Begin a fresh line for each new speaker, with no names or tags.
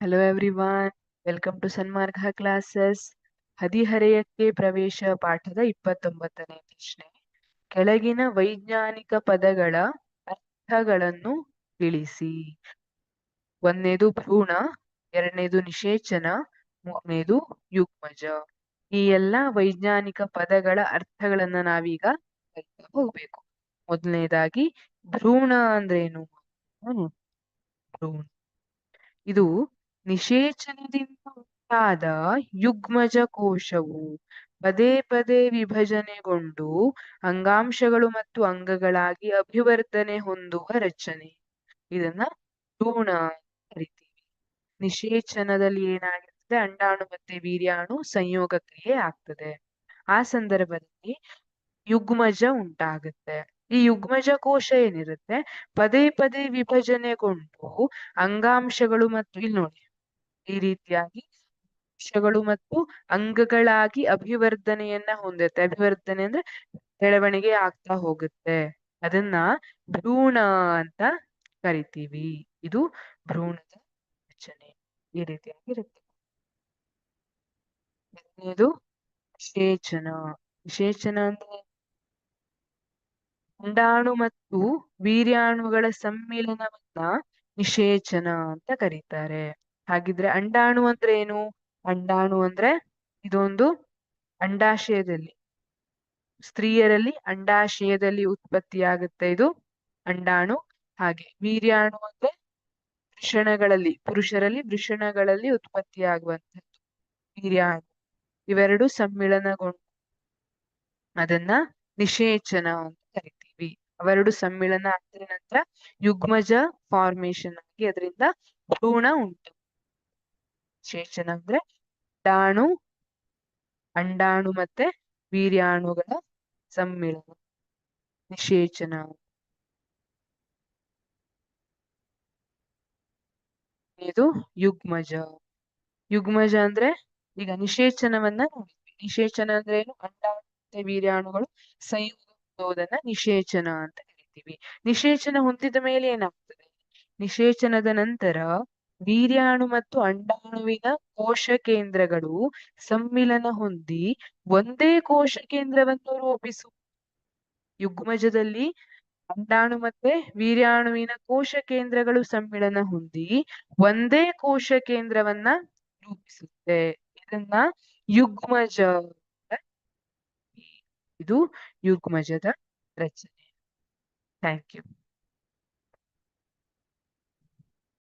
Hello everyone, welcome to Sanmarga classes. ಹದಿಹರೆಯಕ್ಕೆ ಪ್ರವೇಶ ಪಾಠದ 29ನೇ ಪ್ರಶ್ನೆ. ಕೆಳಗಿನ ವೈಜ್ಞಾನಿಕ ಪದಗಳ ಅರ್ಥಗಳನ್ನು ತಿಳಿಸಿ. ಒಂದನೇದು ಭ್ರೂಣ, ಎರಡನೇದು ನಿಷೇಚನ, ಮೂರನೇದು ಯುಗ್ಮಜ. ಈ ಎಲ್ಲಾ ವೈಜ್ಞಾನಿಕ ಪದಗಳ ಅರ್ಥಗಳನ್ನ ನಾವೀಗ ಕಲಿತಾ ಹೋಗ್ಬೇಕು. ಮೊದಲನೇದಾಗಿ ಭ್ರೂಣ ಅಂದ್ರೇನು? ಭ್ರೂಣ ಇದು ನಿಷೇಚನದಿಂದ ಉಂಟಾದ ಯುಗ್ಮಜ ಕೋಶವು ಪದೇ ಪದೇ ವಿಭಜನೆಗೊಂಡು ಅಂಗಾಂಶಗಳು ಮತ್ತು ಅಂಗಗಳಾಗಿ ಅಭಿವರ್ಧನೆ ಹೊಂದುವ ರಚನೆ. ಇದನ್ನ ಭ್ರೂಣ ಅಂತ ಕರಿತೀವಿ. ನಿಷೇಚನದಲ್ಲಿ ಏನಾಗಿರ್ತದೆ, ಅಂಡಾಣು ಮತ್ತೆ ವೀರ್ಯಾಣು ಸಂಯೋಗ ಕ್ರಿಯೆ ಆಗ್ತದೆ. ಆ ಸಂದರ್ಭದಲ್ಲಿ ಯುಗ್ಮಜ ಉಂಟಾಗುತ್ತೆ. ಈ ಯುಗ್ಮಜ ಕೋಶ ಏನಿರುತ್ತೆ, ಪದೇ ಪದೇ ವಿಭಜನೆಗೊಂಡು ಅಂಗಾಂಶಗಳು ಮತ್ತು ಇಲ್ಲಿ ನೋಡಿ ಈ ರೀತಿಯಾಗಿ ಅಂಶಗಳು ಮತ್ತು ಅಂಗಗಳಾಗಿ ಅಭಿವರ್ಧನೆಯನ್ನ ಹೊಂದುತ್ತೆ. ಅಭಿವರ್ಧನೆ ಅಂದ್ರೆ ಬೆಳವಣಿಗೆ ಆಗ್ತಾ ಹೋಗುತ್ತೆ. ಅದನ್ನ ಭ್ರೂಣ ಅಂತ ಕರಿತೀವಿ. ಇದು ಭ್ರೂಣದ ರಚನೆ ಈ ರೀತಿಯಾಗಿರುತ್ತೆ. ಎರಡನೇದು ನಿಷೇಚನ. ನಿಷೇಚನ ಅಂದ್ರೆ ಅಂಡಾಣು ಮತ್ತು ವೀರ್ಯಾಣುಗಳ ಸಮ್ಮಿಲನವನ್ನ ನಿಷೇಚನ ಅಂತ ಕರೀತಾರೆ. ಹಾಗಿದ್ರೆ ಅಂಡಾಣು ಅಂದ್ರೆ ಏನು? ಅಂಡಾಣು ಅಂದ್ರೆ ಇದೊಂದು ಅಂಡಾಶಯದಲ್ಲಿ, ಸ್ತ್ರೀಯರಲ್ಲಿ ಅಂಡಾಶಯದಲ್ಲಿ ಉತ್ಪತ್ತಿಯಾಗುತ್ತೆ ಇದು ಅಂಡಾಣು. ಹಾಗೆ ವೀರ್ಯಾಣು ಅಂದ್ರೆ ವೃಷಣಗಳಲ್ಲಿ, ಪುರುಷರಲ್ಲಿ ವೃಷಣಗಳಲ್ಲಿ ಉತ್ಪತ್ತಿಯಾಗುವಂಥದ್ದು ವೀರ್ಯಾಣು. ಇವೆರಡು ಸಮ್ಮಿಳನಗೊಂಡು ಅದನ್ನ ನಿಷೇಚನ ಅಂತ ಕರಿತೀವಿ. ಅವೆರಡು ಸಮ್ಮಿಳನ ಆದ ನಂತರ ಯುಗ್ಮಜ ಫಾರ್ಮೇಶನ್ ಆಗಿ ಅದರಿಂದ ಭ್ರೂಣ ಉಂಟು. ನಿಷೇಚನ ಅಂದ್ರೆ ಅಂಡಾಣು ಮತ್ತೆ ವೀರ್ಯಾಣುಗಳ ಸಮ್ಮಿಳನ ನಿಷೇಚನ. ಇದು ಯುಗ್ಮಜ. ಯುಗ್ಮಜ ಅಂದ್ರೆ ಈಗ ನಿಷೇಚನವನ್ನ ನೋಡಿದ್ವಿ. ನಿಷೇಚನ ಅಂದ್ರೆ ಏನು? ಅಂಡಾಣು ಮತ್ತೆ ವೀರ್ಯಾಣುಗಳು ಸಂಯೋಗ ಹೊಂದೋದನ್ನ ನಿಷೇಚನ ಅಂತ ಕರಿತೀವಿ. ನಿಷೇಚನ ಹೊಂದಿದ ಮೇಲೆ ಏನಾಗ್ತದೆ? ನಿಷೇಚನದ ನಂತರ ವೀರ್ಯಾಣು ಮತ್ತು ಅಂಡಾಣುವಿನ ಕೋಶ ಕೇಂದ್ರಗಳು ಸಮ್ಮಿಲನ ಹೊಂದಿ ಒಂದೇ ಕೋಶ ಕೇಂದ್ರವನ್ನು ರೂಪಿಸು. ಯುಗ್ಮಜದಲ್ಲಿ ಅಂಡಾಣು ಮತ್ತೆ ವೀರ್ಯಾಣುವಿನ ಕೋಶ ಕೇಂದ್ರಗಳು ಸಮ್ಮಿಳನ ಹೊಂದಿ ಒಂದೇ ಕೋಶ ಕೇಂದ್ರವನ್ನ ರೂಪಿಸುತ್ತೆ. ಇದನ್ನ ಯುಗ್ಮಜ. ಇದು ಯುಗ್ಮಜದ ರಚನೆ. Thank you.